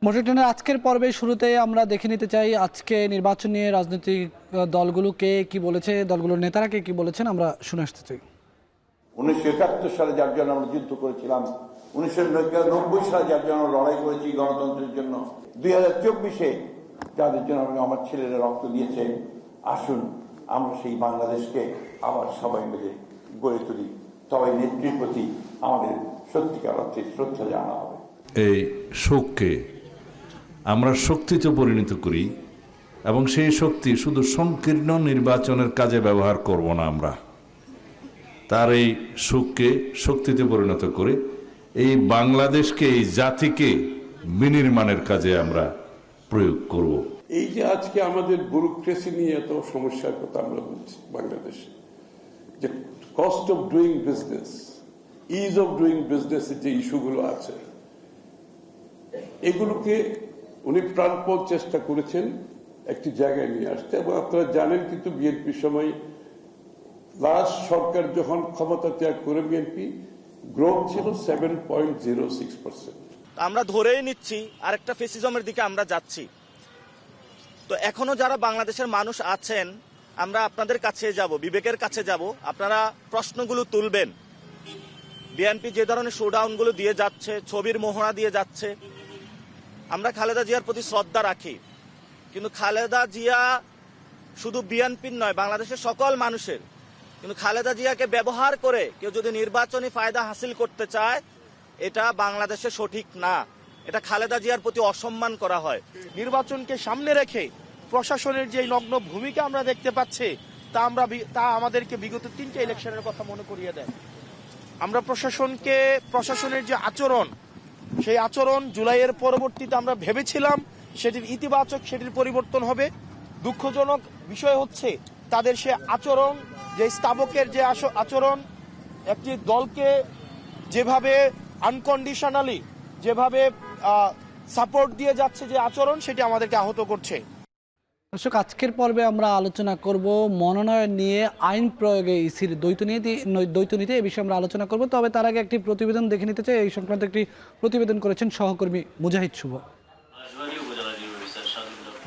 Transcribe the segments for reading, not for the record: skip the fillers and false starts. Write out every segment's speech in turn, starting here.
মোটরটেনের আজকের পর্বে শুরুতে আমরা দেখে নিতে চাই আজকে নির্বাচন নিয়ে রাজনৈতিক দলগুলোকে কি বলেছে, দলগুলোর নেতারা কে কি বলেছেন, আমরা শুনে আসতে চাই। 1971 সালে যার জন্য আমরা যুদ্ধ করেছিলাম, 1990 সালে যার জন্য লড়াই করেছি গণতন্ত্রের জন্য, 2024-এ যাদের জন্য আমার ছেলেরা রক্ত দিয়েছে, আসুন আমরা সেই বাংলাদেশকে আবার সবাই মিলে গড়ে তুলি। তবে নেত্রীর প্রতি আমাদের সত্যিকার অর্থে শ্রদ্ধা জানা হবে। এই শোককে আমরা শক্তিতে পরিণত করি এবং সেই শক্তি শুধু সংকীর্ণ নির্বাচনের কাজে ব্যবহার করব না, আমরা তার এই শোককে শক্তিতে পরিণত করে এই বাংলাদেশকে, এই জাতিকে বিনির্মাণের কাজে আমরা প্রয়োগ করব। এই যে আজকে আমাদের ব্যুরোক্রেসি নিয়ে এত সমস্যার কথা আমরা বলছি বাংলাদেশে, যে cost of doing business, is of doing বিজনেসের যে ইস্যুগুলো আছে, এগুলোকে উনি প্রাণপণ চেষ্টা করেছেন একটি জায়গায় নিয়ে আসতে। এবং আপনারা জানেন কিন্তু বিএনপির সময় লাস্ট সরকার যখন ক্ষমতা ত্যাগ করে বিএনপি, গ্রোথ ছিল 7.06%। আমরা ধরেই নিচ্ছি আরেকটা ফেসিজমের দিকে আমরা যাচ্ছি। তো এখনো যারা বাংলাদেশের মানুষ আছেন, আমরা আপনাদের কাছে যাব, বিবেকের কাছে যাব, আপনারা প্রশ্নগুলো তুলবেন। বিএনপি যে ধরনের শোডাউনগুলো দিয়ে যাচ্ছে, ছবির মোহরা দিয়ে যাচ্ছে, আমরা খালেদা জিয়ার প্রতি শ্রদ্ধা রাখি, কিন্তু খালেদা জিয়া শুধু বিএনপির নয়, বাংলাদেশের সকল মানুষের। কিন্তু খালেদা জিয়াকে ব্যবহার করে কেউ যদি নির্বাচনী ফায়দা হাসিল করতে চায়, এটা বাংলাদেশে সঠিক না, এটা খালেদা জিয়ার প্রতি অসম্মান করা হয়। নির্বাচনকে সামনে রেখে প্রশাসনের যে নগ্ন ভূমিকা আমরা দেখতে পাচ্ছি, তা আমাদেরকে বিগত 3টে ইলেকশনের কথা মনে করিয়ে দেয়। আমরা প্রশাসনের যে আচরণ, সেই আচরণ জুলাইয়ের পরবর্তীতে আমরা ভেবেছিলাম সেটির ইতিবাচক, সেটির পরিবর্তন হবে। দুঃখজনক বিষয় হচ্ছে তাদের সে আচরণ, যে স্তাবকের যে আচরণ, একটি দলকে যেভাবে আনকন্ডিশনালি যেভাবে সাপোর্ট দিয়ে যাচ্ছে যে আচরণ, সেটি আমাদেরকে আহত করছে। দর্শক, আজকের পর্বে আমরা আলোচনা করব মনোনয়ন নিয়ে আইন প্রয়োগে ইসির দ্বৈত নীতি, এই বিষয়ে আমরা আলোচনা করব। তবে তার আগে একটি প্রতিবেদন দেখে নিতে চাই। এই সংক্রান্ত একটি প্রতিবেদন করেছেন সহকর্মী মুজাহিদ শুভ।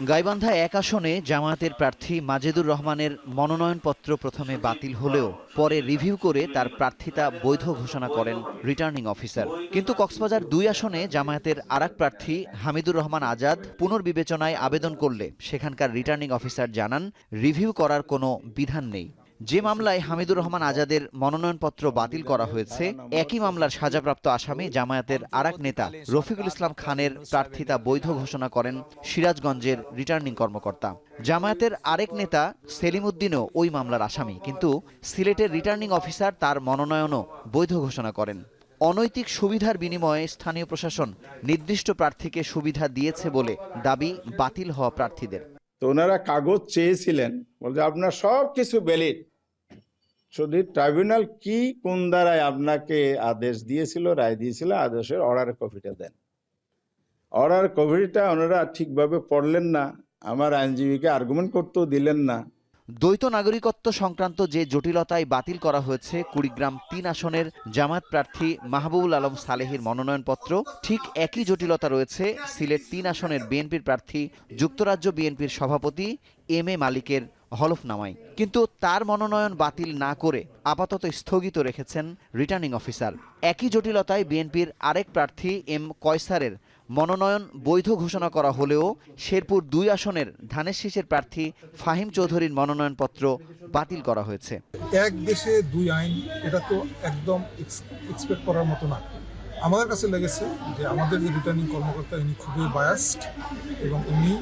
গাইবান্ধা 1 আসনে জামায়াতের প্রার্থী মাজেদুর রহমানের মনোনয়নপত্র প্রথমে বাতিল হলেও পরে রিভিউ করে তার প্রার্থিতা বৈধ ঘোষণা করেন রিটার্নিং অফিসার। কিন্তু কক্সবাজার 2 আসনে জামায়াতের আরেক প্রার্থী হামিদুর রহমান আজাদ পুনর্বিবেচনায় আবেদন করলে সেখানকার রিটার্নিং অফিসার জানান, রিভিউ করার কোনো বিধান নেই। যে মামলায় হামিদুর রহমান আজাদের মনোনয়নপত্র বাতিল করা হয়েছে, একই মামলার সাজাপ্রাপ্ত আসামি জামায়াতের আরেক নেতা রফিকুল ইসলাম খানের প্রার্থিতা বৈধ ঘোষণা করেন সিরাজগঞ্জের রিটার্নিং কর্মকর্তা। জামায়াতের আরেক নেতা সেলিম উদ্দিনও ওই মামলার আসামি, কিন্তু সিলেটের রিটার্নিং অফিসার তার মনোনয়নও বৈধ ঘোষণা করেন। অনৈতিক সুবিধার বিনিময়ে স্থানীয় প্রশাসন নির্দিষ্ট প্রার্থীকে সুবিধা দিয়েছে বলে দাবি বাতিল হওয়া প্রার্থীদের। তো ওনারা কাগজ চেয়েছিলেন, বলছে আপনার সব কিছু ভ্যালিড, শুধু ট্রাইব্যুনাল কি কোন দ্বারায় আপনাকে আদেশ দিয়েছিল, রায় দিয়েছিল, আদেশের অর্ডার কপিটা দেন। অর্ডার কপিটা ওনারা ঠিকভাবে পড়লেন না, আমার আইনজীবীকে আর্গুমেন্ট করতেও দিলেন না। দ্বৈত নাগরিকত্ব সংক্রান্ত যে জটিলতায় বাতিল করা হয়েছে কুড়িগ্রাম 3 আসনের জামায়াত প্রার্থী মাহবুবুল আলম সালেহীর মনোনয়নপত্র, ঠিক একই জটিলতা রয়েছে সিলেট 3 আসনের বিএনপির প্রার্থী যুক্তরাজ্য বিএনপির সভাপতি এম.এ. মালিকের হলফনামায়। কিন্তু তার মনোনয়ন বাতিল না করে আপাতত স্থগিত রেখেছেন রিটার্নিং অফিসার। একই জটিলতায় বিএনপির আরেক প্রার্থী এম কয়সারের মনোনয়ন বৈধ ঘোষণা করা হলেও শেরপুর 2 আসনের ধানের শীষের প্রার্থী ফাহিম চৌধুরীর মনোনয়নপত্র বাতিল করা হয়েছে। এক দেশে 2 আইন, এটা তো একদম এক্সপেক্ট করার মতো না। আমাদের কাছে লেগেছে যে আমাদের যে রিটার্নিং কর্মকর্তা, ইনি খুবই বায়াসড এবং উনি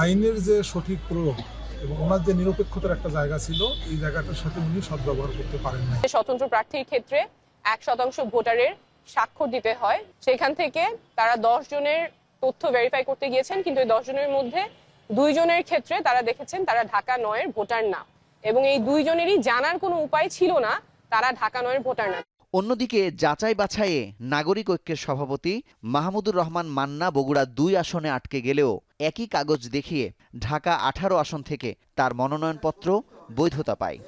আইনের যে সঠিক প্রয়োগ এবং ওনার যে নিরপেক্ষতার একটা জায়গা ছিল, এই জায়গাটার সাথে উনি সদ্ব্যবহার করতে পারেন না। স্বতন্ত্র প্রার্থীর ক্ষেত্রে 1% ভোটারের স্বাক্ষর দিতে হয়। সেখান থেকে তারা 10 জনের তথ্য ভেরিফাই করতে গিয়েছেন, কিন্তু এই 10 জনের মধ্যে 2 জনের ক্ষেত্রে তারা দেখেছেন তারা ঢাকা 9-এর ভোটার না, এবং এই 2 জনেরই জানার কোনো উপায় ছিল না তারা ঢাকা 9-এর ভোটার না। অন্যদিকে যাচাই বাছাইয়ে নাগরিক ঐক্যের সভাপতি মাহমুদুর রহমান মান্না বগুড়া 2 আসনে আটকে গেলেও একই কাগজ দেখিয়ে ঢাকা 18 আসন থেকে তার মনোনয়নপত্র বৈধতা পায়।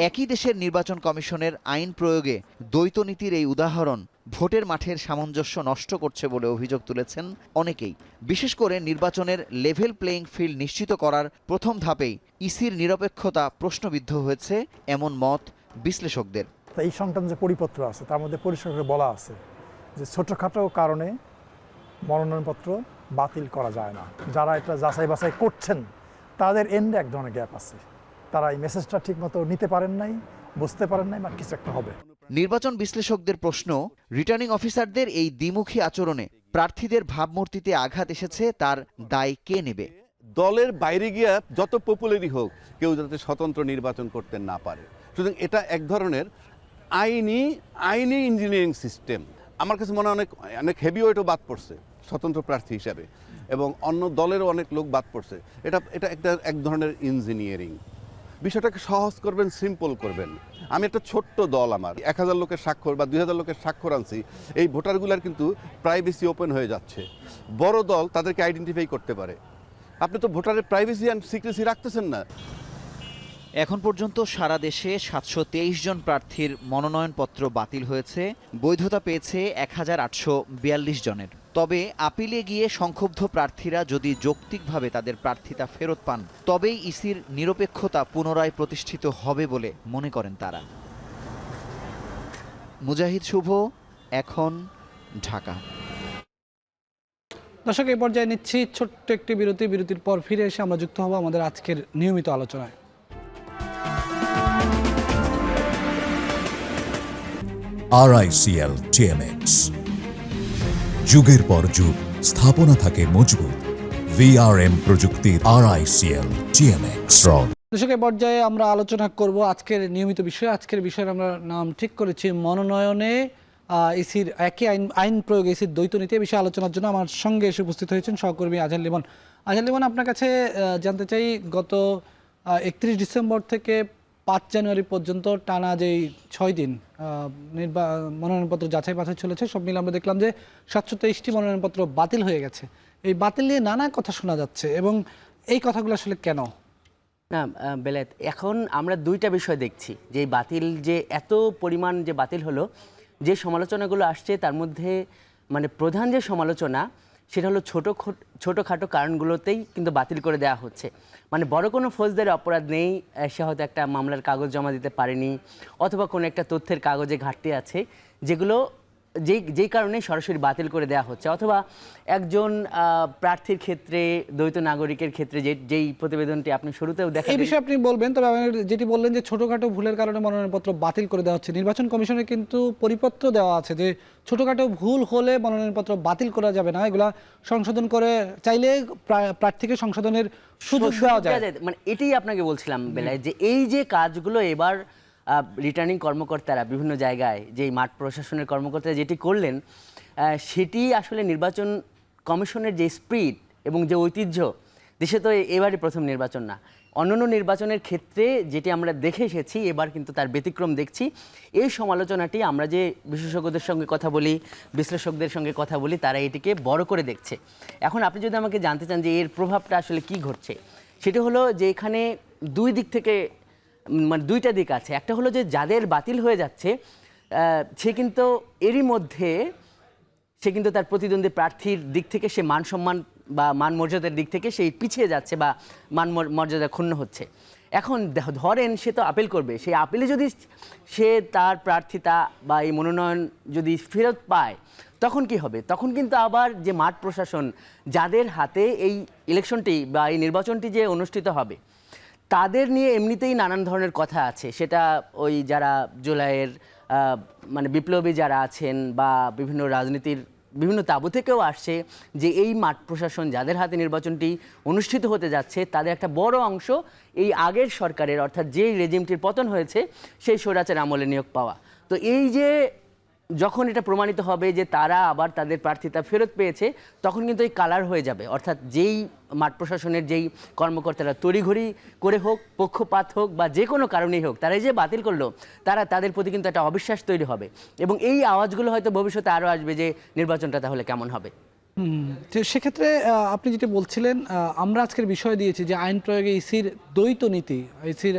একই দেশের নির্বাচন কমিশনের আইন প্রয়োগে দ্বৈত নীতির এই উদাহরণ ভোটের মাঠের সামঞ্জস্য নষ্ট করছে বলে অভিযোগ তুলেছেন অনেকেই। বিশেষ করে নির্বাচনের লেভেল প্লেইং ফিল্ড নিশ্চিত করার প্রথম ধাপেই ইসির নিরপেক্ষতা প্রশ্নবিদ্ধ হয়েছে এমন মত বিশ্লেষকদের। এই সংক্রান্ত যে পরিপত্র আছে তার মধ্যে পরিষ্কার করে বলা আছে যে ছোটোখাটো কারণে মনোনয়নপত্র বাতিল করা যায় না। যারা এটা যাচাই বাছাই করছেন তাদের এন্ডে এক ধরনের গ্যাপ আছে, তারা এই মেসেজটা ঠিকমতো নিতে পারেন নাই, বুঝতে পারেন নাই, বা কিছু একটা হবে। নির্বাচন বিশ্লেষকদের প্রশ্ন, রিটার্নিং অফিসারদের এই দ্বিমুখী আচরণে প্রার্থীদের ভাবমূর্তিতে আঘাত এসেছে, তার দায় কে নেবে? দলের বাইরে গিয়ে যত পপুলারই হোক কেউ যাতে স্বতন্ত্র নির্বাচন করতে না পারে। সুতরাং এটা এক ধরনের আইনি ইঞ্জিনিয়ারিং সিস্টেম। আমার কাছে মনে হয় অনেক হেভিওয়েটও বাদ পড়ছে স্বতন্ত্র প্রার্থী হিসাবে, এবং অন্য দলেরও অনেক লোক বাদ পড়ছে। এটা এক ধরনের ইঞ্জিনিয়ারিং। বিষয়টাকে সহজ করবেন, সিম্পল করবেন। আমি একটা ছোট্ট দল, আমার 1000 লোকের স্বাক্ষর বা 2000 লোকের স্বাক্ষর আনছি, এই ভোটারগুলার কিন্তু প্রাইভেসি ওপেন হয়ে যাচ্ছে। বড় দল তাদেরকে আইডেন্টিফাই করতে পারে। আপনি তো ভোটারের প্রাইভেসি অ্যান্ড সিক্রেসি রাখতেছেন না। এখন পর্যন্ত সারা দেশে 723 জন প্রার্থীর মনোনয়নপত্র বাতিল হয়েছে, বৈধতা পেয়েছে 1842 জনের। তবে আপিলে গিয়ে সংক্ষুব্ধ প্রার্থীরা যদি যৌক্তিকভাবে তাদের প্রার্থিতা ফেরত পান, তবেই ইসির নিরপেক্ষতা পুনরায় প্রতিষ্ঠিত হবে বলে মনে করেন তারা। মুজাহিদ শুভ, এখন, ঢাকা। দর্শক, এই পর্যায়ে নিচ্ছি ছোট্ট একটি বিরতির পর ফিরে এসে আমরা যুক্ত হব আমাদের আজকের নিয়মিত আলোচনায়। RICL TMX, যুগের পর যুগ স্থাপনা থাকে মজবুত। VRM প্রযুক্তির RICL TMX রড। দর্শক, এই পর্যায়ে আমরা আলোচনা করব আজকের নিয়মিত বিষয়। আজকের বিষয়ে আমরা নাম ঠিক করেছি মনোনয়নে ইসির একই আইন প্রয়োগ, ইসির দ্বৈত নীতি। বিষয়ে আলোচনার জন্য আমার সঙ্গে এসে উপস্থিত হয়েছেন সহকর্মী আজহার লিমন। আজহার লিমন, আপনার কাছে জানতে চাই, গত 31 ডিসেম্বর থেকে 5 জানুয়ারি পর্যন্ত টানা যেই 6 দিন মনোনয়নপত্র যাচাই বাছাই চলেছে, সব মিলে আমরা দেখলাম যে 723টি মনোনয়নপত্র বাতিল হয়ে গেছে। এই বাতিল নিয়ে নানা কথা শোনা যাচ্ছে, এবং এই কথাগুলো আসলে কেন? না বেলায়েত, এখন আমরা দুইটা বিষয় দেখছি যে বাতিল, যে এত পরিমাণ যে বাতিল হলো, যে সমালোচনাগুলো আসছে তার মধ্যে মানে প্রধান যে সমালোচনা সেটা হলো ছোটোখাটো কারণগুলোতেই কিন্তু বাতিল করে দেওয়া হচ্ছে। মানে বড় কোনো ফৌজদারি অপরাধ নেই, সে হয়তো একটা মামলার কাগজ জমা দিতে পারেনি, অথবা কোনো একটা তথ্যের কাগজে ঘাটতি আছে, যেগুলো যেই কারণে সরাসরি বাতিল করে দেওয়া হচ্ছে। অথবা একজন প্রার্থীর ক্ষেত্রে, দ্বৈত নাগরিকের ক্ষেত্রে যেই প্রতিবেদনটি আপনি শুরুতেও দেখেন, এই বিষয়ে আপনি বলবেন। তবে আমি যেটি বললেন যে ছোটখাটো ভুলের কারণে মনোনয়নপত্র বাতিল করে দেওয়া হচ্ছে, নির্বাচন কমিশনের কিন্তু পরিপত্র দেওয়া আছে যে ছোটখাটো ভুল হলে মনোনয়নপত্র বাতিল করা যাবে না, এগুলা সংশোধন করে চাইলে প্রার্থীকে সংশোধনের সুযোগ দেওয়া যায়। মানে এটাই আপনাকে বলছিলাম বেলায়, যে এই যে কাজগুলো এবার রিটার্নিং কর্মকর্তারা বিভিন্ন জায়গায়, যে মাঠ প্রশাসনের কর্মকর্তারা যেটি করলেন, সেটি আসলে নির্বাচন কমিশনের যে স্পিরিট এবং যে ঐতিহ্য, দেশে তো এবারই প্রথম নির্বাচন না, অন্যান্য নির্বাচনের ক্ষেত্রে যেটি আমরা দেখে এসেছি, এবার কিন্তু তার ব্যতিক্রম দেখছি। এই সমালোচনাটি আমরা যে বিশেষজ্ঞদের সঙ্গে কথা বলি, বিশ্লেষকদের সঙ্গে কথা বলি, তারা এটিকে বড় করে দেখছে। এখন আপনি যদি আমাকে জানতে চান যে এর প্রভাবটা আসলে কি ঘটছে, সেটা হলো যে এখানে দুই দিক থেকে, মানে দুইটা দিক আছে। একটা হলো যে যাদের বাতিল হয়ে যাচ্ছে, সে কিন্তু এরই মধ্যে সে কিন্তু তার প্রতিদ্বন্দ্বী প্রার্থীর দিক থেকে সে মান সম্মান বা মান মর্যাদার দিক থেকে সেই পিছিয়ে যাচ্ছে বা মান মর্যাদা ক্ষুণ্ণ হচ্ছে। এখন ধরেন সে তো আপিল করবে, সেই আপিলে যদি সে তার প্রার্থিতা বা এই মনোনয়ন যদি ফেরত পায়, তখন কি হবে? তখন কিন্তু আবার যে মাঠ প্রশাসন, যাদের হাতে এই ইলেকশনটি বা এই নির্বাচনটি যে অনুষ্ঠিত হবে, তাদের নিয়ে এমনিতেই নানান ধরনের কথা আছে। সেটা ওই যারা জুলাইয়ের মানে বিপ্লবী যারা আছেন বা বিভিন্ন রাজনীতির বিভিন্ন তাবু থেকেও আসছে, যে এই মাঠ প্রশাসন যাদের হাতে নির্বাচনটি অনুষ্ঠিত হতে যাচ্ছে, তাদের একটা বড় অংশ এই আগের সরকারের, অর্থাৎ যেই রেজিমটির পতন হয়েছে সেই স্বৈরাচার আমলে নিয়োগ পাওয়া। তো এই যে যখন এটা প্রমাণিত হবে যে তারা আবার তাদের প্রার্থিতা ফেরত পেয়েছে, তখন কিন্তু এই কালার হয়ে যাবে। অর্থাৎ যেই মাঠ প্রশাসনের যেই কর্মকর্তারা তড়িঘড়ি করে হোক, পক্ষপাত হোক বা যে কোনো কারণেই হোক, তারা যে বাতিল করলো, তাদের প্রতি কিন্তু একটা অবিশ্বাস তৈরি হবে, এবং এই আওয়াজগুলো হয়তো ভবিষ্যতে আরও আসবে যে নির্বাচনটা তাহলে কেমন হবে। তো সেক্ষেত্রে আপনি যেটি বলছিলেন, আমরা আজকের বিষয় দিয়েছি যে আইন প্রয়োগে ইসির দ্বৈত নীতি। ইসির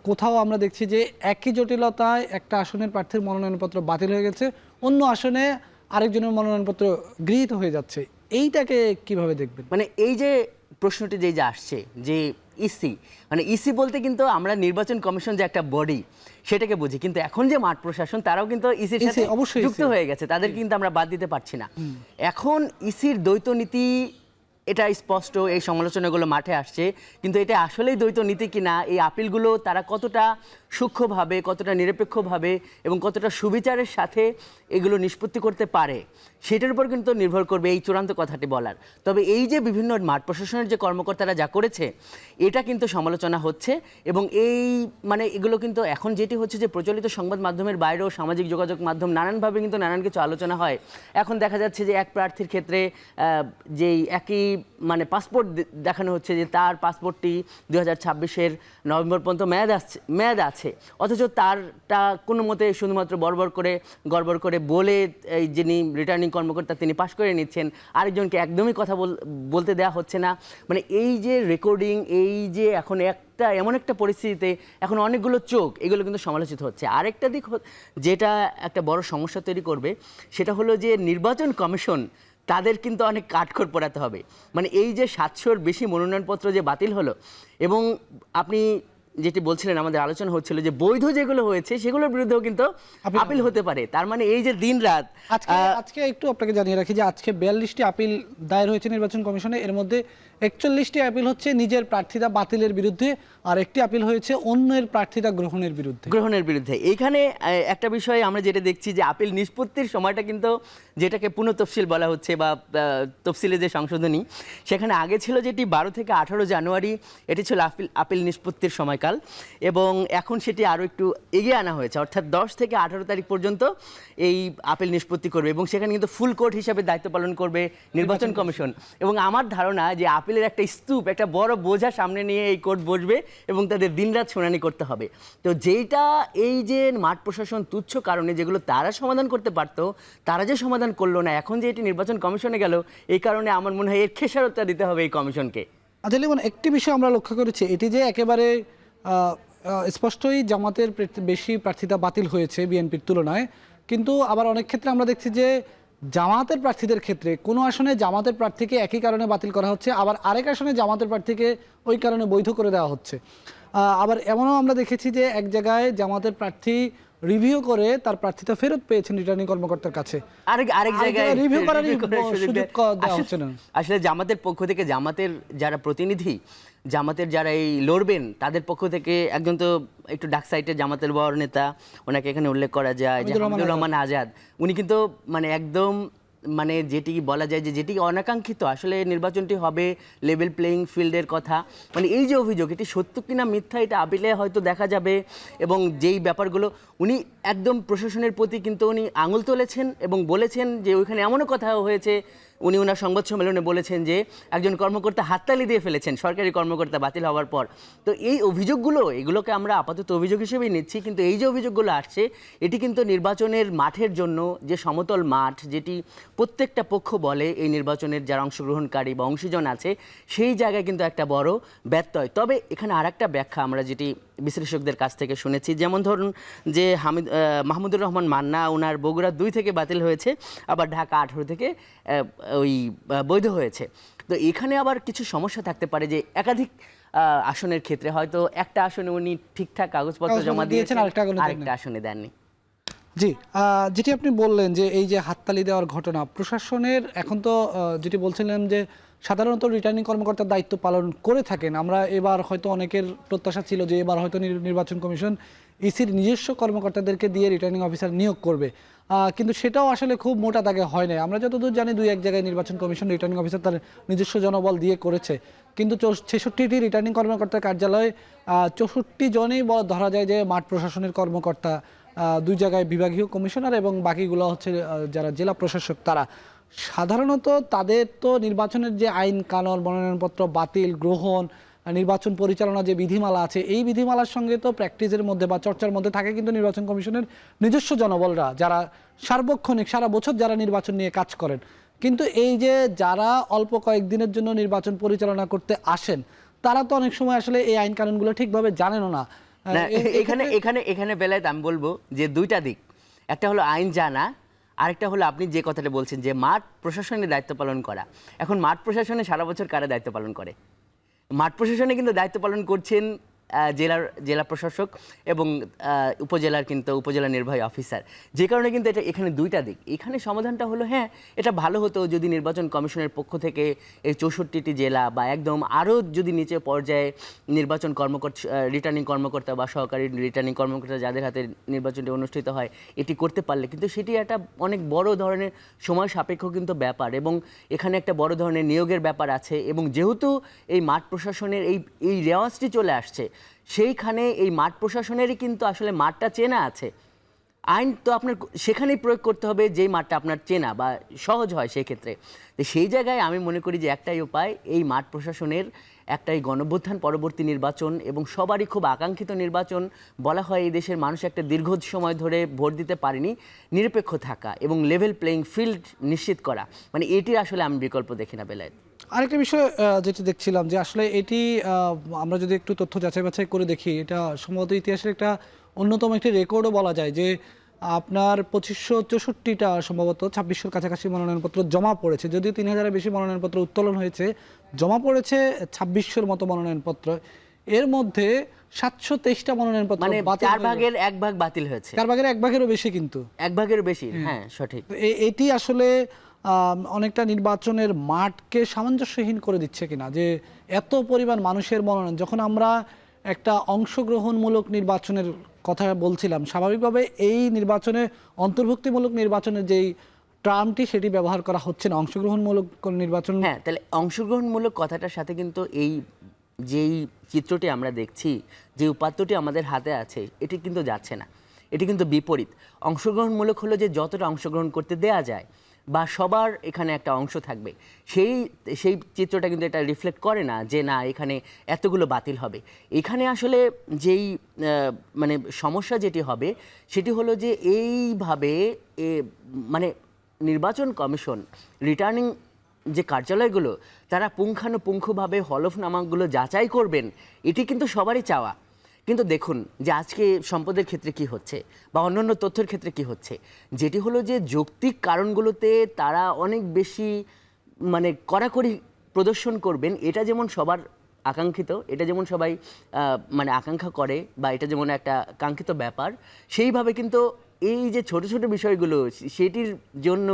কোথাও আমরা দেখছি যে একই জটিলতায় একটা আসনের প্রার্থীর মনোনয়নপত্র বাতিল হয়ে গেছে, অন্য আসনে আরেকজনের মনোনয়নপত্র গৃহীত হয়ে যাচ্ছে, এইটাকে কিভাবে দেখবেন? মানে এই যে প্রশ্নটি যে আসছে যে ইসি, মানে ইসি বলতে কিন্তু আমরা নির্বাচন কমিশন যে একটা বডি সেটাকে বুঝি, কিন্তু এখন যে মাঠ প্রশাসন তারাও কিন্তু ইসির সাথে অবশ্যই যুক্ত হয়ে গেছে, তাদেরকে কিন্তু আমরা বাদ দিতে পারছি না। এখন ইসির দ্বৈত নীতি এটা স্পষ্ট, এই সমালোচনাগুলো মাঠে আসছে, কিন্তু এটা আসলেই দ্বৈত নীতি কিনা, এই আপিলগুলো তারা কতটা সূক্ষ্মভাবে, কতটা নিরপেক্ষভাবে এবং কতটা সুবিচারের সাথে এগুলো নিষ্পত্তি করতে পারে সেটার উপর কিন্তু নির্ভর করবে এই চূড়ান্ত কথাটি বলার। তবে এই যে বিভিন্ন মাঠ প্রশাসনের যে কর্মকর্তারা যা করেছে এটা কিন্তু সমালোচনা হচ্ছে, এবং এই মানে এগুলো কিন্তু এখন যেটি হচ্ছে যে প্রচলিত সংবাদ মাধ্যমের বাইরেও সামাজিক যোগাযোগ মাধ্যম নানানভাবে কিন্তু নানান কিছু আলোচনা হয়। এখন দেখা যাচ্ছে যে এক প্রার্থীর ক্ষেত্রে যেই একই মানে পাসপোর্ট দেখানো হচ্ছে যে তার পাসপোর্টটি 2026-এর নভেম্বর পর্যন্ত মেয়াদ আছে, অথচ তারটা কোনো মতে শুধুমাত্র গড়বড় করে বলে এই যিনি রিটার্নিং কর্মকর্তা তিনি পাশ করে নিচ্ছেন, আরেকজনকে একদমই কথা বলতে দেওয়া হচ্ছে না। মানে এই যে রেকর্ডিং, এই যে এখন এমন একটা পরিস্থিতিতে এখন অনেকগুলো চোখ এগুলো কিন্তু সমালোচিত হচ্ছে। আরেকটা দিক যেটা একটা বড় সমস্যা তৈরি করবে সেটা হলো যে নির্বাচন কমিশন তাদের কিন্তু অনেক কাঠখড় পোড়াতে হবে। মানে এই যে 700-র বেশি মনোনয়নপত্র যে বাতিল হলো, এবং আপনি যেটি বলছিলেন আমাদের আলোচনা হচ্ছিল যে বৈধ যেগুলো হয়েছে সেগুলোর বিরুদ্ধেও কিন্তু আপিল হতে পারে। তার মানে এই যে দিন রাত, আজকে একটু আপনাকে জানিয়ে রাখি যে আজকে 42টি আপিল দায়ের হয়েছে নির্বাচন কমিশনে, এর মধ্যে 41টি আপিল হচ্ছে নিজের প্রার্থিতা বাতিলের বিরুদ্ধে, আর একটি আপিল হয়েছে অন্যের প্রার্থিতা গ্রহণের বিরুদ্ধে। এইখানে একটা বিষয় আমরা যেটা দেখছি যে আপিল নিষ্পত্তির সময়টা কিন্তু যেটাকে পুনঃতফসিল বলা হচ্ছে বা তফসিলে যে সংশোধনী, সেখানে আগে ছিল যেটি 12 থেকে 18 জানুয়ারি এটি ছিল আপিল নিষ্পত্তির সময়কাল, এবং এখন সেটি আরও একটু এগিয়ে আনা হয়েছে, অর্থাৎ 10 থেকে 18 তারিখ পর্যন্ত এই আপিল নিষ্পত্তি করবে, এবং সেখানে কিন্তু ফুল কোর্ট হিসাবে দায়িত্ব পালন করবে নির্বাচন কমিশন। এবং আমার ধারণা যে আপিলের একটা স্তূপ, একটা বড় বোঝা সামনে নিয়ে এই কোর্ট বসবে এবং তাদের দিনরাত শুনানি করতে হবে। তো যেটা এই যে মাঠ প্রশাসন তুচ্ছ কারণে যেগুলো তারা সমাধান করতে পারতো তারা যে সমাধান করলো না, এখন যে এটি নির্বাচন কমিশনে গেল, এই কারণে আমার মনে হয় এর খেসারতটা দিতে হবে এই কমিশনকে। আসলে একটি বিষয় আমরা লক্ষ্য করেছি, এটি যে একেবারে স্পষ্টই জামাতের বেশি প্রার্থিতা বাতিল হয়েছে বিএনপির তুলনায়, কিন্তু আবার অনেক ক্ষেত্রে আমরা দেখছি যে জামাতের প্রার্থীদের ক্ষেত্রে কোনো আসনে জামাতের প্রার্থীকে একই কারণে বাতিল করা হচ্ছে, আবার আরেক আসনে জামাতের প্রার্থীকে ওই কারণে বৈধ করে দেওয়া হচ্ছে। আবার এমনও আমরা দেখেছি যে এক জায়গায় জামাতের প্রার্থী রিভিউ করে তার প্রার্থিতা ফেরত পেয়েছেন রিটার্নিং কর্মকর্তার কাছে, আরেক জায়গায় রিভিউ করার সুযোগ দেওয়া হচ্ছে না। আসলে জামাতের পক্ষ থেকে, জামাতের যারা প্রতিনিধি, জামাতের যারা এই লড়বেন তাদের পক্ষ থেকে একজন তো একটু ডাক সাইডে জামাতের বড় নেতা, ওনাকে এখানে উল্লেখ করা যায় যে হামিদুর রহমান আজাদ, উনি কিন্তু মানে একদম মানে যেটি বলা যায় যে যেটি অনাকাঙ্ক্ষিত, আসলে নির্বাচনটি হবে লেভেল প্লেয়িং ফিল্ডের কথা, মানে এই যে অভিযোগ এটি সত্য কিনা মিথ্যা এটা আপিলে হয়তো দেখা যাবে। এবং যেই ব্যাপারগুলো উনি একদম প্রশাসনের প্রতি কিন্তু উনি আঙুল তুলেছেন এবং বলেছেন যে ওইখানে এমনও কথা হয়েছে, উনি ওনার সংবাদ সম্মেলনে বলেছেন যে একজন কর্মকর্তা হাততালি দিয়ে ফেলেছেন সরকারি কর্মকর্তা বাতিল হওয়ার পর। তো এই অভিযোগগুলো, এগুলোকে আমরা আপাতত অভিযোগ হিসেবেই নিচ্ছি, কিন্তু এই যে অভিযোগগুলো আসছে এটি কিন্তু নির্বাচনের মাঠের জন্য যে সমতল মাঠ, যেটি প্রত্যেকটা পক্ষ বলে এই নির্বাচনের যারা অংশগ্রহণকারী বা অংশীজন আছে, সেই জায়গায় কিন্তু একটা বড় ব্যত্যয়। তবে এখানে আরেকটা ব্যাখ্যা আমরা যেটি বিশ্লেষকদের কাছ থেকে শুনেছি, যেমন ধরুন যে মাহমুদুর রহমান মান্না, ওনার বগুড়া 2 থেকে বাতিল হয়েছে, আবার ঢাকা 18 থেকে ওই বৈধ হয়েছে। তো এখানে আবার কিছু সমস্যা থাকতে পারে যে একাধিক আসনের ক্ষেত্রে হয়তো একটা আসনে উনি ঠিকঠাক কাগজপত্র জমা দিয়েছেন, আরেকটা আসনে দেননি। জি, যেটি আপনি বললেন যে এই যে হাততালি দেওয়ার ঘটনা, প্রশাসনের এখন তো যেটি বলছিলেন যে সাধারণত রিটার্নিং কর্মকর্তার দায়িত্ব পালন করে থাকেন, আমরা এবার হয়তো অনেকের প্রত্যাশা ছিল যে এবার হয়তো নির্বাচন কমিশন ইসির নিজস্ব কর্মকর্তাদেরকে দিয়ে রিটার্নিং অফিসার নিয়োগ করবে, কিন্তু সেটাও আসলে খুব মোটা দাগে হয় না। আমরা যতদূর জানি 2-1 জায়গায় নির্বাচন কমিশন রিটার্নিং অফিসার তার নিজস্ব জনবল দিয়ে করেছে, কিন্তু 66টি রিটার্নিং কর্মকর্তার কার্যালয়ে 64 জনই ধরা যায় যে মাঠ প্রশাসনের কর্মকর্তা, 2 জায়গায় বিভাগীয় কমিশনার এবং বাকিগুলো হচ্ছে যারা জেলা প্রশাসক। তারা সাধারণত তাদের তো নির্বাচনের যে আইন কানুন, মনোনয়নপত্র বাতিল, গ্রহণ, নির্বাচন পরিচালনা যে বিধিমালা আছে, এই বিধিমালার সঙ্গে তো প্র্যাকটিসের মধ্যে বা চর্চার মধ্যে থাকে কিন্তু নির্বাচন কমিশনের নিজস্ব জনবলরা, যারা সার্বক্ষণিক সারা বছর যারা নির্বাচন নিয়ে কাজ করেন। কিন্তু এই যে যারা অল্প কয়েকদিনের জন্য নির্বাচন পরিচালনা করতে আসেন, তারা তো অনেক সময় আসলে এই আইন কানুনগুলো ঠিকভাবে জানেনও না। এখানে বেলায় আমি বলবো যে 2টা দিক, একটা হলো আইন জানা, আরেকটা হলো আপনি যে কথাটা বলছেন যে মাঠ প্রশাসনের দায়িত্ব পালন করা। এখন মাঠ প্রশাসনে সারা বছর কারা দায়িত্ব পালন করে? মাঠ প্রশাসনে কিন্তু দায়িত্ব পালন করছেন জেলা প্রশাসক এবং উপজেলার কিন্তু উপজেলা নির্বাহী অফিসার। যে কারণে কিন্তু এটা এখানে দুইটা দিক। এখানে সমাধানটা হলো হ্যাঁ, এটা ভালো হতো যদি নির্বাচন কমিশনের পক্ষ থেকে এই 64টি জেলা বা একদম আরও যদি নিচে পর্যায়ে নির্বাচন রিটার্নিং কর্মকর্তা বা সহকারী রিটার্নিং কর্মকর্তা যাদের হাতে নির্বাচনটি অনুষ্ঠিত হয় এটি করতে পারলে, কিন্তু সেটি একটা অনেক বড় ধরনের সময় সাপেক্ষ কিন্তু ব্যাপার এবং এখানে একটা বড় ধরনের নিয়োগের ব্যাপার আছে। এবং যেহেতু এই মাঠ প্রশাসনের এই রেওয়াজটি চলে আসছে, সেইখানে এই মাঠ প্রশাসনেরই কিন্তু আসলে মাঠটা চেনা আছে। আইন তো আপনার সেখানেই প্রয়োগ করতে হবে যেই মাঠটা আপনার চেনা বা সহজ হয় সেই ক্ষেত্রে। তো সেই জায়গায় আমি মনে করি যে একটাই উপায়, এই মাঠ প্রশাসনের একটাই গণঅভ্যুত্থান পরবর্তী নির্বাচন এবং সবারই খুব আকাঙ্ক্ষিত নির্বাচন। বলা হয় এই দেশের মানুষ একটা দীর্ঘ সময় ধরে ভোট দিতে পারেনি, নিরপেক্ষ থাকা এবং লেভেল প্লেইং ফিল্ড নিশ্চিত করা, মানে এটির আসলে আমি বিকল্প দেখি না বেলায়েত। আরেকটা বিষয় যেটি দেখছিলাম যে আসলে এটি আমরা যদি একটু তথ্য যাচাই বাছাই করে দেখি, এটা সম্ভবত ইতিহাসের একটা অন্যতম একটি রেকর্ডও বলা যায় যে আপনার 2564টা সম্ভবত 2600-র কাছাকাছি মনোনয়নপত্র জমা পড়েছে। যদিও 3000-এর বেশি মনোনয়নপত্র উত্তোলন হয়েছে, জমা পড়েছে 2600-র মতো মনোনয়নপত্র। এর মধ্যে 723টা মনোনয়নপত্র মানে 4 ভাগের 1 ভাগ বাতিল হয়েছে। 4 ভাগের 1 ভাগেরও বেশি, কিন্তু 1 ভাগেরও বেশি, হ্যাঁ সঠিক। এটি আসলে অনেকটা নির্বাচনের মাঠকে সামঞ্জস্যহীন করে দিচ্ছে কিনা, যে এত পরিমাণ মানুষের মনোনয়ন, যখন আমরা একটা অংশগ্রহণমূলক নির্বাচনের কথা বলছিলাম, স্বাভাবিকভাবে এই নির্বাচনে অন্তর্ভুক্তিমূলক নির্বাচনের যেই টার্মটি সেটি ব্যবহার করা হচ্ছে না, অংশগ্রহণমূলক নির্বাচন। হ্যাঁ, তাহলে অংশগ্রহণমূলক কথাটার সাথে কিন্তু এই যেই চিত্রটি আমরা দেখছি, যে উপাত্তটি আমাদের হাতে আছে, এটি কিন্তু যাচ্ছে না, এটি কিন্তু বিপরীত। অংশগ্রহণমূলক হলো যে যতটা অংশগ্রহণ করতে দেয়া যায় বা সবার এখানে একটা অংশ থাকবে, সেই চিত্রটা কিন্তু এটা রিফ্লেক্ট করে না যে না এখানে এতগুলো বাতিল হবে। এখানে আসলে যেই মানে সমস্যা যেটি হবে সেটি হলো যে এইভাবে মানে নির্বাচন কমিশন রিটার্নিং যে কার্যালয়গুলো তারা পুঙ্খানুপুঙ্খভাবে হলফনামাগুলো যাচাই করবেন, এটি কিন্তু সবারই চাওয়া। কিন্তু দেখুন যে আজকে সম্পদের ক্ষেত্রে কি হচ্ছে বা অন্যান্য তথ্যের ক্ষেত্রে কি হচ্ছে, যেটি হলো যে যৌক্তিক কারণগুলোতে তারা অনেক বেশি মানে কড়াকড়ি প্রদর্শন করবেন। এটা যেমন সবার আকাঙ্ক্ষিত, এটা যেমন সবাই মানে আকাঙ্ক্ষা করে বা এটা যেমন একটা কাঙ্ক্ষিত ব্যাপার, সেইভাবে কিন্তু এই যে ছোট ছোট বিষয়গুলো সেটির জন্য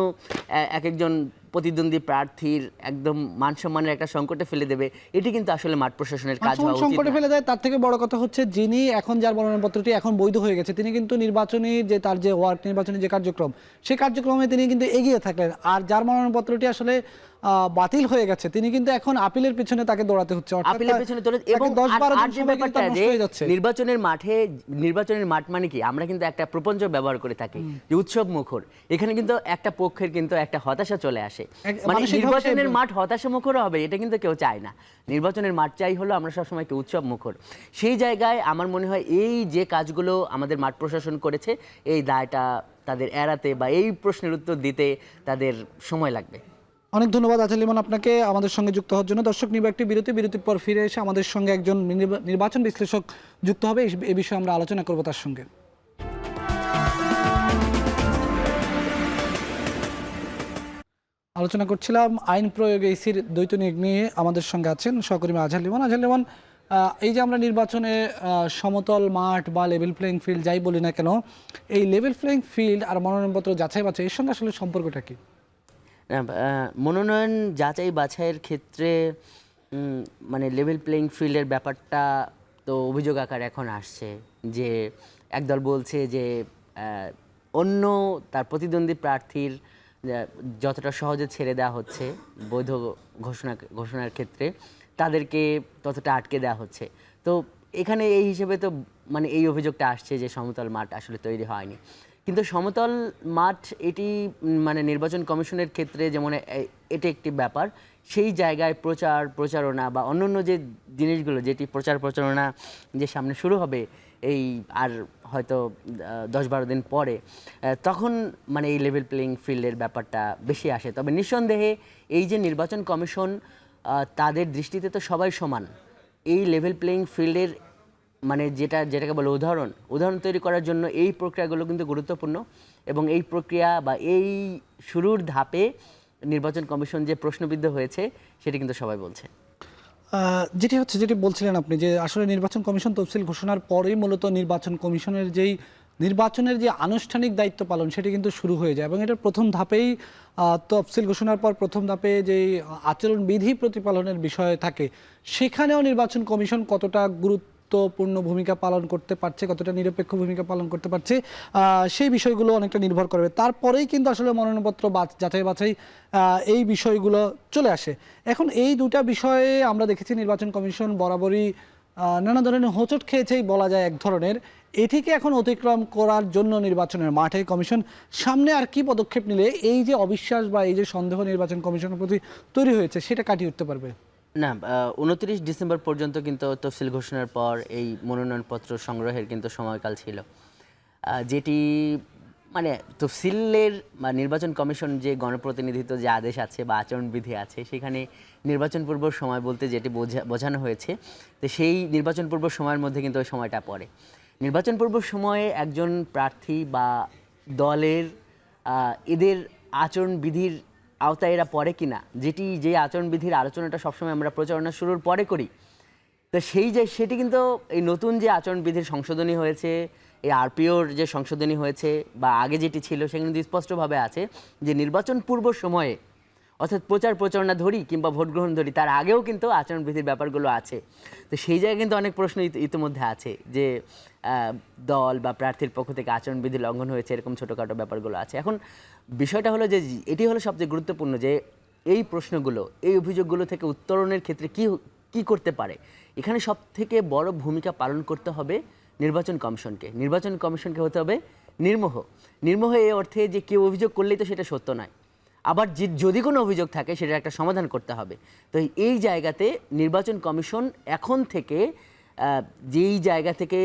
একজন প্রতিদ্বন্দ্বী প্রার্থীর একদম মান সম্মানের একটা সংকটে ফেলে দেবে, এটি কিন্তু আসলে মাঠ প্রশাসনের কাজ হওয়া উচিত না। সংকটে ফেলে দেয়, তার থেকে বড় কথা হচ্ছে যিনি এখন যার মনোনয়নপত্রটি এখন বৈধ হয়ে গেছে তিনি কিন্তু নির্বাচনী যে তার যে ওয়ার্ক, নির্বাচনী যে কার্যক্রম, সেই কার্যক্রমে তিনি কিন্তু এগিয়ে থাকলেন। আর যার মনোনয়নপত্রটি আসলে বাতিল হয়ে গেছে তিনি কিন্তু এখন আপিলের পিছনে তাকে দৌড়াতে হচ্ছে, আপিলের পিছনে দৌড়াতে। এবং আর যে ব্যাপারটা যে নির্বাচনের মাঠ মানে কি, আমরা কিন্তু একটা প্রপঞ্চ ব্যবহার করে থাকি যে উৎসব মুখর, এখানে কিন্তু একটা পক্ষের কিন্তু একটা হতাশা চলে আসে, মানে নির্বাচনের মাঠ হতাশা মুখর হবে এটা কিন্তু কেউ চায় না। নির্বাচনের মাঠ চাই হলো আমরা সবসময় একটু উৎসব মুখর। সেই জায়গায় আমার মনে হয় এই যে কাজগুলো আমাদের মাঠ প্রশাসন করেছে, এই দায়টা তাদের এড়াতে বা এই প্রশ্নের উত্তর দিতে তাদের সময় লাগবে। অনেক ধন্যবাদ আজহার লিমন আপনাকে আমাদের সঙ্গে যুক্ত হওয়ার জন্য। দর্শক, নিব একটি বিরতির পর ফিরে এসে আমাদের সঙ্গে একজন নির্বাচন বিশ্লেষক যুক্ত হবে, এই বিষয়ে আমরা আলোচনা করব তার সঙ্গে। আলোচনা করছিলাম আইন প্রয়োগে ইসির দ্বৈত নিয়োগ নিয়ে। আমাদের সঙ্গে আছেন সহকর্মী আজহার লিমন। আজহার লিমন, এই যে আমরা নির্বাচনে সমতল মাঠ বা লেভেল প্লেইং ফিল্ড যাই বলি না কেন, এই লেভেল প্লেইং ফিল্ড আর মনোনয়নপত্র যাচাই বাছাই এর সঙ্গে আসলে সম্পর্কটা কি? মনোনয়ন যাচাই বাছাইয়ের ক্ষেত্রে মানে লেভেল প্লেইং ফিল্ডের ব্যাপারটা তো অভিযোগ আকার এখন আসছে যে একদল বলছে যে অন্য তার প্রতিদ্বন্দ্বী প্রার্থীর যতটা সহজে ছেড়ে দেওয়া হচ্ছে বৈধ ঘোষণার ক্ষেত্রে, তাদেরকে ততটা আটকে দেওয়া হচ্ছে। তো এখানে এই হিসেবে তো মানে এই অভিযোগটা আসছে যে সমতল মাঠ আসলে তৈরি হয়নি। কিন্তু সমতল মাঠ এটি মানে নির্বাচন কমিশনের ক্ষেত্রে যেমন এটি একটি ব্যাপার, সেই জায়গায় প্রচারণা বা অন্যান্য যে জিনিসগুলো যেটি প্রচারণা যে সামনে শুরু হবে এই আর হয়তো 10-12 দিন পরে, তখন মানে এই লেভেল প্লেইং ফিল্ডের ব্যাপারটা বেশি আসে। তবে নিঃসন্দেহে এই যে নির্বাচন কমিশন তাদের দৃষ্টিতে তো সবাই সমান, এই লেভেল প্লেইং ফিল্ডের মানে যেটাকে বলে উদাহরণ তৈরি করার জন্য এই প্রক্রিয়াগুলো কিন্তু গুরুত্বপূর্ণ এবং এই প্রক্রিয়া বা এই শুরুর ধাপে নির্বাচন কমিশন যে প্রশ্নবিদ্ধ হয়েছে সেটি কিন্তু সবাই বলছে। যেটি বলছিলেন আপনি যে আসলে নির্বাচন কমিশন তফসিল ঘোষণার পরেই মূলত নির্বাচন কমিশনের নির্বাচনের যে আনুষ্ঠানিক দায়িত্ব পালন সেটি কিন্তু শুরু হয়ে যায় এবং এটার প্রথম ধাপেই তফসিল ঘোষণার পর প্রথম ধাপে যে আচরণবিধি প্রতিপালনের বিষয় থাকে সেখানেও নির্বাচন কমিশন কতটা গুরুত্বপূর্ণ ভূমিকা পালন করতে পারছে, কতটা নিরপেক্ষ ভূমিকা পালন করতে পারছে সেই বিষয়গুলো অনেকটা নির্ভর করবে। তারপরেই কিন্তু আসলে মনোনয়নপত্র যাচাই বাছাই এই বিষয়গুলো চলে আসে। এখন এই দুটা বিষয়ে আমরা দেখেছি নির্বাচন কমিশন বরাবরই নানা ধরনের হোঁচট খেয়েছেই বলা যায় এক ধরনের। এটিকে এখন অতিক্রম করার জন্য নির্বাচনের মাঠে কমিশন সামনে আর কি পদক্ষেপ নিলে এই যে অবিশ্বাস বা এই যে সন্দেহ নির্বাচন কমিশনের প্রতি তৈরি হয়েছে সেটা কাটিয়ে উঠতে পারবে? না, 29 ডিসেম্বর পর্যন্ত কিন্তু তফসিল ঘোষণার পর এই মনোনয়নপত্র সংগ্রহের কিন্তু সময়কাল ছিল, যেটি মানে তফসিলের বা নির্বাচন কমিশন যে গণপ্রতিনিধিত্ব যে আদেশ আছে বা আচরণবিধি আছে সেখানে নির্বাচন পূর্ব সময় বলতে যেটি বোঝানো হয়েছে, তো সেই নির্বাচন পূর্ব সময়ের মধ্যে কিন্তু ওই সময়টা পড়ে। নির্বাচন পূর্ব সময়ে একজন প্রার্থী বা দলের এদের আচরণবিধির আওতায় এরা পড়ে কিনা, যে আচরণবিধির আলোচনাটা সবসময় আমরা প্রচারণা শুরুর পরে করি, তো সেটি কিন্তু এই নতুন যে আচরণবিধির সংশোধনী হয়েছে, এই আরপিওর যে সংশোধনী হয়েছে বা আগে যেটি ছিল সেখানে কিন্তু স্পষ্টভাবে আছে যে নির্বাচন পূর্ব সময়ে অর্থাৎ প্রচারণা ধরি কিংবা ভোট গ্রহণ ধরি তার আগেও কিন্তু আচরণবিধির ব্যাপারগুলো আছে। তো সেই জায়গায় কিন্তু অনেক প্রশ্ন ইতিমধ্যে আছে যে দল বা প্রার্থীর পক্ষ থেকে আচরণবিধি লঙ্ঘন হয়েছে, এরকম ছোটোখাটো ব্যাপারগুলো আছে। এখন বিষয়টা হলো যে এটি হলো সবচেয়ে গুরুত্বপূর্ণ যে এই প্রশ্নগুলো, এই অভিযোগগুলো থেকে উত্তরণের ক্ষেত্রে কি করতে পারে। এখানে সব থেকে বড় ভূমিকা পালন করতে হবে নির্বাচন কমিশনকে। নির্বাচন কমিশনকে হতে হবে নির্মোহ এই অর্থে যে কেউ অভিযোগ করলেই তো সেটা সত্য নয়, আবার যদি কোনো অভিযোগ থাকে সেটার একটা সমাধান করতে হবে। তো এই জায়গাতে নির্বাচন কমিশন এখন থেকে যেই জায়গা থেকে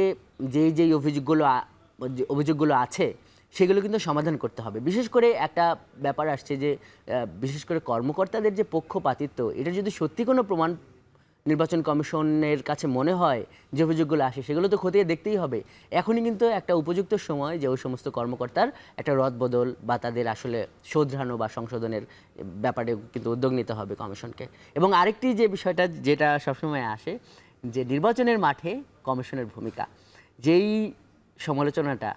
যেই অভিযোগগুলো আছে সেগুলো কিন্তু সমাধান করতে হবে। বিশেষ করে একটা ব্যাপার আসছে যে বিশেষ করে কর্মকর্তাদের যে পক্ষপাতিত্ব, এটা যদি সত্যি কোনো প্রমাণ নির্বাচন কমিশনের কাছে মনে হয় যে অভিযোগগুলো আসে সেগুলো তো খতিয়ে দেখতেই হবে। এখনই কিন্তু একটা উপযুক্ত সময় যে ওই সমস্ত কর্মকর্তার একটা রদবদল বা তাদের আসলে শোধরানো বা সংশোধনের ব্যাপারে কিন্তু উদ্যোগ নিতে হবে কমিশনকে। এবং আরেকটি যে বিষয়টা যেটা সবসময় আসে যে নির্বাচনের মাঠে কমিশনের ভূমিকা, যেই সমালোচনাটা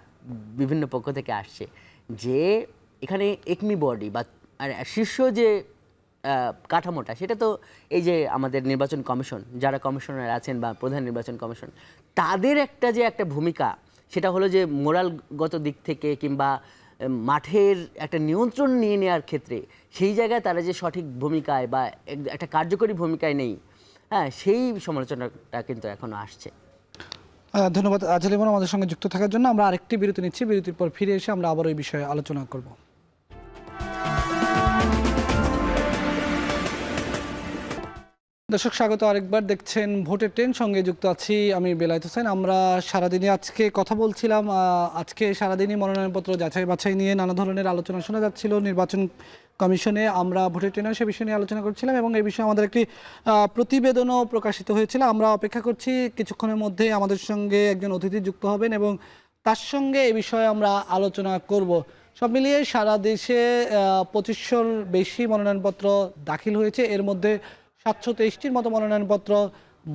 বিভিন্ন পক্ষ থেকে আসছে যে এখানে একমি বডি বা শীর্ষ যে কাঠামোটা সেটা তো এই যে আমাদের নির্বাচন কমিশন, যারা কমিশনার আছেন বা প্রধান নির্বাচন কমিশন, তাদের একটা ভূমিকা সেটা হলো যে মোরালগত দিক থেকে কিংবা মাঠের একটা নিয়ন্ত্রণ নিয়ে নেওয়ার ক্ষেত্রে সেই জায়গায় তারা যে সঠিক ভূমিকায় বা একটা কার্যকরী ভূমিকায় নেই, হ্যাঁ, সেই সমালোচনাটা কিন্তু এখনো আসছে। ধন্যবাদ আজল ইমন আমাদের সঙ্গে যুক্ত থাকার জন্য। আমরা আরেকটি বিরতি নিচ্ছি, বিরতির পর ফিরে এসে আমরা আবার এই বিষয়ে আলোচনা করব। দর্শক স্বাগত আরেকবার, দেখছেন ভোটের ট্রেন, সঙ্গে যুক্ত আছি আমি বেলায়েত হোসেন। আমরা সারাদিনে আজকে কথা বলছিলাম, আজকে সারাদিনই মনোনয়নপত্র যাচাই বাছাই নিয়ে নানা ধরনের আলোচনা শোনা যাচ্ছিল নির্বাচন কমিশনে। আমরা ভোটের ট্রেনে সে বিষয় নিয়ে আলোচনা করছিলাম এবং এই বিষয়ে আমাদের একটি প্রতিবেদনও প্রকাশিত হয়েছিল। আমরা অপেক্ষা করছি কিছুক্ষণের মধ্যে আমাদের সঙ্গে একজন অতিথি যুক্ত হবেন এবং তার সঙ্গে এই বিষয়ে আমরা আলোচনা করব। সব মিলিয়ে সারা দেশে 2500-র বেশি মনোনয়নপত্র দাখিল হয়েছে, এর মধ্যে 723টির মতো মনোনয়নপত্র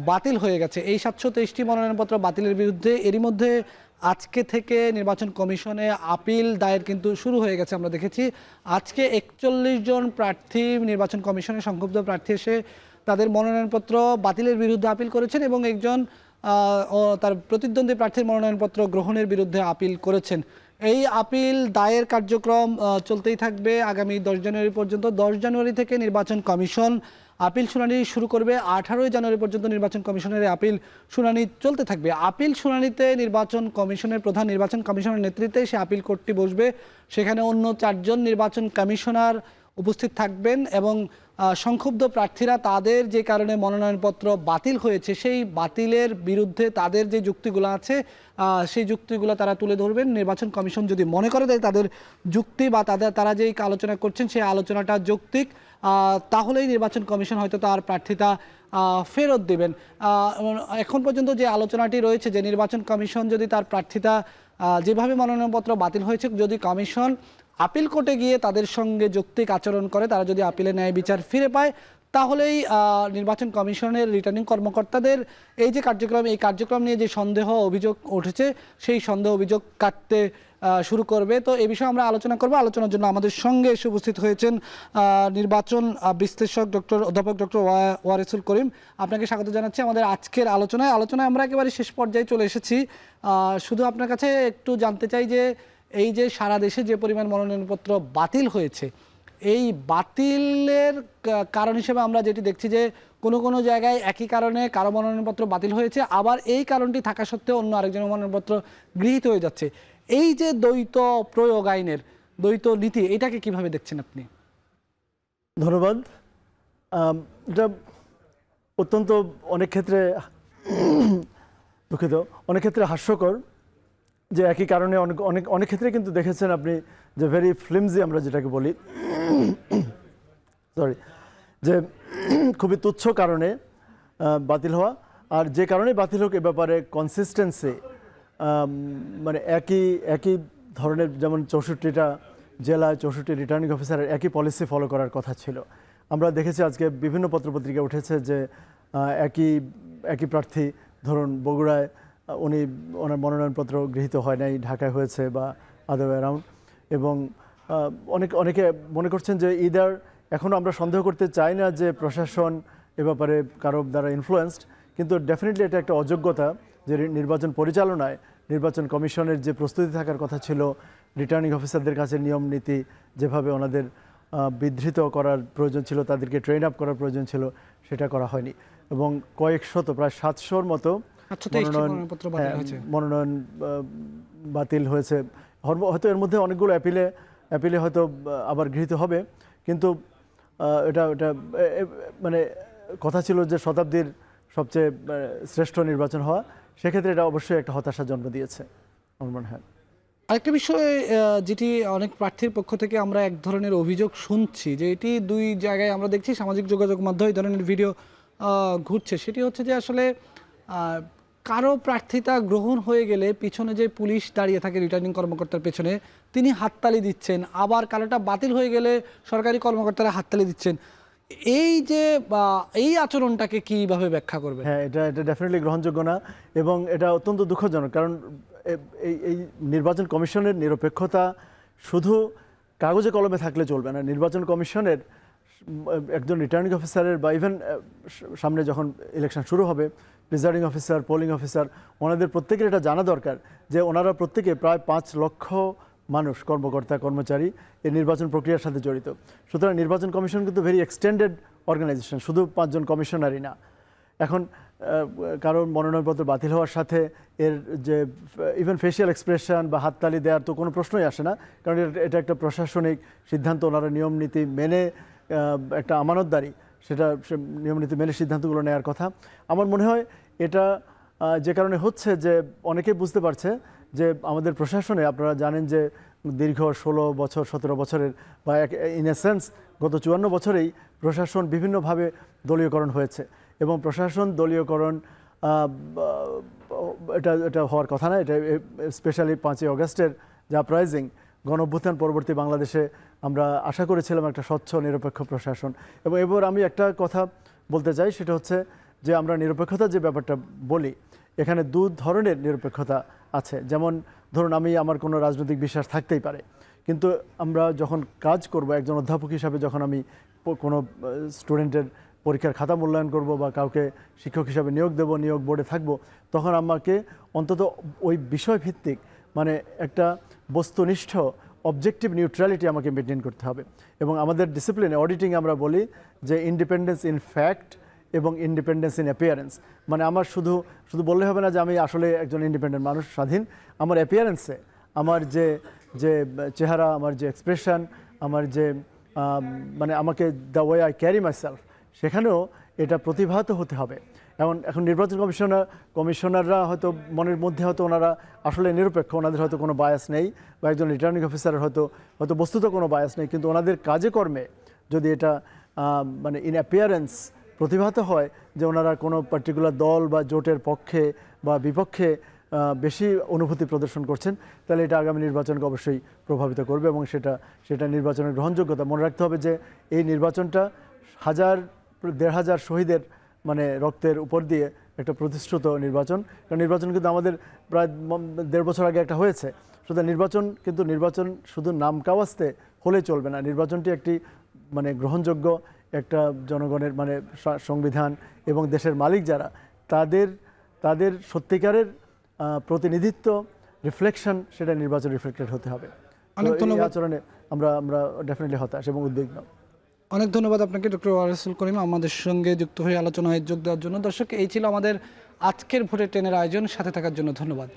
বাতিল হয়ে গেছে। এই 723টি মনোনয়নপত্র বাতিলের বিরুদ্ধে এরই মধ্যে আজকে থেকে নির্বাচন কমিশনে আপিল দায়ের কিন্তু শুরু হয়ে গেছে। আমরা দেখেছি আজকে 41 জন প্রার্থী নির্বাচন কমিশনে সংক্ষুব্ধ প্রার্থী এসে তাদের মনোনয়নপত্র বাতিলের বিরুদ্ধে আপিল করেছেন এবং একজন তার প্রতিদ্বন্দ্বী প্রার্থীর মনোনয়নপত্র গ্রহণের বিরুদ্ধে আপিল করেছেন। এই আপিল দায়ের কার্যক্রম চলতেই থাকবে আগামী 10 জানুয়ারি পর্যন্ত। 10 জানুয়ারি থেকে নির্বাচন কমিশন আপিল শুনানি শুরু করবে। 18 জানুয়ারি পর্যন্ত নির্বাচন কমিশনের আপিল শুনানি চলতে থাকবে। আপিল শুনানিতে নির্বাচন কমিশনের প্রধান নির্বাচন কমিশনের নেতৃত্বে সে আপিল কোর্টটি বসবে। সেখানে অন্য 4 জন নির্বাচন কমিশনার উপস্থিত থাকবেন এবং সংক্ষুব্ধ প্রার্থীরা তাদের যে কারণে মনোনয়নপত্র বাতিল হয়েছে সেই বাতিলের বিরুদ্ধে তাদের যে যুক্তিগুলো আছে সেই যুক্তিগুলো তারা তুলে ধরবেন। নির্বাচন কমিশন যদি মনে করে দেয় তাদের যুক্তি বা তারা যেই আলোচনা করছেন সেই আলোচনাটা যৌক্তিক, তাহলেই নির্বাচন কমিশন হয়তো তার প্রার্থিতা ফেরত দেবেন। এখন পর্যন্ত যে আলোচনাটি রয়েছে যে নির্বাচন কমিশন যদি তার প্রার্থিতা যেভাবে মনোনয়নপত্র বাতিল হয়েছে যদি কমিশন আপিল কোর্টে গিয়ে তাদের সঙ্গে যৌক্তিক আচরণ করে, তারা যদি আপিলে ন্যায় বিচার ফিরে পায়, তাহলেই নির্বাচন কমিশনের রিটার্নিং কর্মকর্তাদের এই যে কার্যক্রম, এই কার্যক্রম নিয়ে যে সন্দেহ অভিযোগ উঠেছে সেই সন্দেহ অভিযোগ কাটতে শুরু করবে। তো এই বিষয়ে আমরা আলোচনা করব। আলোচনার জন্য আমাদের সঙ্গে এসে উপস্থিত হয়েছেন নির্বাচন বিশ্লেষক অধ্যাপক ডক্টর ওয়ারেসুল করিম। আপনাকে স্বাগত জানাচ্ছি আমাদের আজকের আলোচনায়। আমরা একেবারে শেষ পর্যায়ে চলে এসেছি। শুধু আপনার কাছে একটু জানতে চাই যে এই যে সারা দেশে যে পরিমাণ মনোনয়নপত্র বাতিল হয়েছে, এই বাতিলের কারণ হিসেবে আমরা যেটি দেখছি যে কোনো জায়গায় একই কারণে কারো মনোনয়নপত্র বাতিল হয়েছে, আবার এই কারণটি থাকা সত্ত্বেও অন্য আরেকজনের মনোনয়নপত্র গৃহীত হয়ে যাচ্ছে। এই যে দ্বৈত প্রয়োগ আইনের দ্বৈত নীতি, এটাকে কিভাবে দেখছেন আপনি? ধন্যবাদ। এটা অত্যন্ত অনেক ক্ষেত্রে দুঃখিত, অনেক ক্ষেত্রে হাস্যকর যে একই কারণে অনেক ক্ষেত্রে কিন্তু দেখেছেন আপনি যে ভেরি ফ্লিমজি আমরা যেটাকে বলি, সরি, যে খুবই তুচ্ছ কারণে বাতিল হওয়া, আর যে কারণে বাতিল হোক এ ব্যাপারে কনসিস্টেন্সি মানে একই ধরনের, যেমন 64টা জেলায় 64 রিটার্নিং অফিসারের একই পলিসি ফলো করার কথা ছিল। আমরা দেখেছি আজকে বিভিন্ন পত্রপত্রিকা উঠেছে যে একই প্রার্থী, ধরুন বগুড়ায় ওনার মনোনয়নপত্র গৃহীত হয় নাই, ঢাকায় হয়েছে বা আদার ওয়ে অ্যারাউন্ড, এবং অনেকে মনে করছেন যে এখনও আমরা সন্দেহ করতে চাই না যে প্রশাসন এ ব্যাপারে কারো দ্বারা ইনফ্লুয়েন্সড, কিন্তু ডেফিনেটলি এটা একটা অযোগ্যতা যে নির্বাচন পরিচালনায় নির্বাচন কমিশনের যে প্রস্তুতি থাকার কথা ছিল, রিটার্নিং অফিসারদের কাছে নিয়ম নীতি যেভাবে ওনাদের বিধৃত করার প্রয়োজন ছিল, তাদেরকে ট্রেন আপ করার প্রয়োজন ছিল, সেটা করা হয়নি। এবং কয়েকশত, প্রায় 700-র মতো মনোনয়ন বাতিল হয়েছে। হয়তো এর মধ্যে অনেকগুলো অ্যাপিলে হয়তো আবার গৃহীত হবে, কিন্তু এটা মানে কথা ছিল যে শতাব্দীর সবচেয়ে শ্রেষ্ঠ নির্বাচন হওয়া, সেক্ষেত্রে এটা অবশ্যই একটা হতাশা জন্ম দিয়েছে আমার মনে হয়। আরেকটা বিষয় যেটি অনেক প্রার্থীর পক্ষ থেকে আমরা এক ধরনের অভিযোগ শুনছি যে এটি দুই জায়গায় আমরা দেখছি সামাজিক যোগাযোগ মাধ্যমে এই ধরনের ভিডিও ঘুরছে, সেটি হচ্ছে যে আসলে কারো প্রার্থিতা গ্রহণ হয়ে গেলে পিছনে যে পুলিশ দাঁড়িয়ে থাকে রিটার্নিং কর্মকর্তার পেছনে, তিনি হাততালি দিচ্ছেন, আবার কারোটা বাতিল হয়ে গেলে সরকারি কর্মকর্তারা হাততালি দিচ্ছেন। এই আচরণটাকে কিভাবে ব্যাখ্যা করবে? হ্যাঁ, এটা ডেফিনেটলি গ্রহণযোগ্য না, এবং এটা অত্যন্ত দুঃখজনক। কারণ এই নির্বাচন কমিশনের নিরপেক্ষতা শুধু কাগজে কলমে থাকলে চলবে না। নির্বাচন কমিশনের একজন রিটার্নিং অফিসারের বা ইভেন সামনে যখন ইলেকশন শুরু হবে, প্রিজাইডিং অফিসার, পোলিং অফিসার, ওনাদের প্রত্যেকের এটা জানা দরকার যে ওনারা প্রত্যেকে প্রায় 5 লক্ষ মানুষ, কর্মকর্তা কর্মচারী এই নির্বাচন প্রক্রিয়ার সাথে জড়িত। সুতরাং নির্বাচন কমিশন কিন্তু ভেরি এক্সটেন্ডেড অর্গানাইজেশন, শুধু 5 জন কমিশনারই না। এখন কারণ মনোনয়নপত্র বাতিল হওয়ার সাথে এর যে ইভেন ফেশিয়াল এক্সপ্রেশন বা হাততালি দেওয়ার তো কোনো প্রশ্নই আসে না, কারণ এটা একটা প্রশাসনিক সিদ্ধান্ত, ওনারা নিয়ম নীতি মেনে, একটা আমানতদারি, সেটা নিয়ম নীতি মেনে সিদ্ধান্তগুলো নেওয়ার কথা। আমার মনে হয় এটা যে কারণে হচ্ছে যে অনেকেই বুঝতে পারছে যে আমাদের প্রশাসনে, আপনারা জানেন যে দীর্ঘ 16 বছর 17 বছরের বা ইন এ সেন্স গত 54 বছরেই প্রশাসন বিভিন্নভাবে দলীয়করণ হয়েছে, এবং প্রশাসন দলীয়করণ এটা হওয়ার কথা না। এটা স্পেশালি 5ই অগস্টের যা আপরাইজিং, গণ অভ্যুত্থান পরবর্তী বাংলাদেশে আমরা আশা করেছিলাম একটা স্বচ্ছ নিরপেক্ষ প্রশাসন। এবং এবার আমি একটা কথা বলতে চাই, সেটা হচ্ছে যে আমরা নিরপেক্ষতা যে ব্যাপারটা বলি, এখানে 2 ধরনের নিরপেক্ষতা আছে। যেমন ধরুন আমার কোনো রাজনৈতিক বিশ্বাস থাকতেই পারে, কিন্তু আমরা যখন কাজ করব, একজন অধ্যাপক হিসাবে যখন আমি কোনো স্টুডেন্টের পরীক্ষার খাতা মূল্যায়ন করব বা কাউকে শিক্ষক হিসাবে নিয়োগ দেব, নিয়োগ বোর্ডে থাকব, তখন আমাকে অন্তত ওই বিষয়ভিত্তিক, মানে একটা বস্তুনিষ্ঠ অবজেক্টিভ নিউট্রালিটি আমাকে মেনটেন করতে হবে। এবং আমাদের ডিসিপ্লিনে অডিটিং আমরা বলি যে ইন্ডিপেন্ডেন্স ইন ফ্যাক্ট এবং ইন্ডিপেন্ডেন্স ইন অ্যাপিয়ারেন্স, মানে আমার শুধু বললে হবে না যে আমি আসলে একজন ইন্ডিপেন্ডেন্ট মানুষ, স্বাধীন। আমার অ্যাপিয়ারেন্সে, আমার যে চেহারা, আমার যে এক্সপ্রেশন, আমার যে মানে আমাকে the way I carry my self, সেখানেও এটা প্রতিভাত হতে হবে। এখন নির্বাচন কমিশনাররা হয়তো মনের মধ্যে হয়তো ওনারা আসলে নিরপেক্ষ, ওনাদের হয়তো কোনো বায়াস নেই, বা একজন রিটার্নিং অফিসারের হয়তো বস্তুত কোনো বায়াস নেই, কিন্তু ওনাদের কাজে কর্মে যদি এটা মানে ইন অ্যাপিয়ারেন্স প্রতিভাত হয় যে ওনারা কোনো পার্টিকুলার দল বা জোটের পক্ষে বা বিপক্ষে বেশি অনুভূতি প্রদর্শন করছেন, তাহলে এটা আগামী নির্বাচনকে অবশ্যই প্রভাবিত করবে এবং সেটা নির্বাচনের গ্রহণযোগ্যতা। মনে রাখতে হবে যে এই নির্বাচনটা 1,000-1,500 শহীদের মানে রক্তের উপর দিয়ে একটা প্রতিশ্রুত নির্বাচন। কারণ নির্বাচন কিন্তু আমাদের প্রায় 1.5 বছর আগে একটা হয়েছে। নির্বাচন শুধু নাম কাওয়াস্তে হলে চলবে না। নির্বাচনটি একটি মানে গ্রহণযোগ্য একটা জনগণের মানে সংবিধান এবং দেশের মালিক যারা তাদের সত্যিকারের প্রতিনিধিত্ব রিফ্লেকশন, সেটা নির্বাচন রিফ্লেক্টেড হতে হবে। এই আচরণে আমরা ডেফিনেটলি হতাশ এবং উদ্বিগ্ন। অনেক ধন্যবাদ আপনাকে ডক্টর ওয়ারেসুল করিম আমাদের সঙ্গে যুক্ত হয়ে আলোচনায় যোগ দেওয়ার জন্য। দর্শক, এই ছিল আমাদের আজকের ভোটের 10 এর আয়োজন। সাথে থাকার জন্য ধন্যবাদ।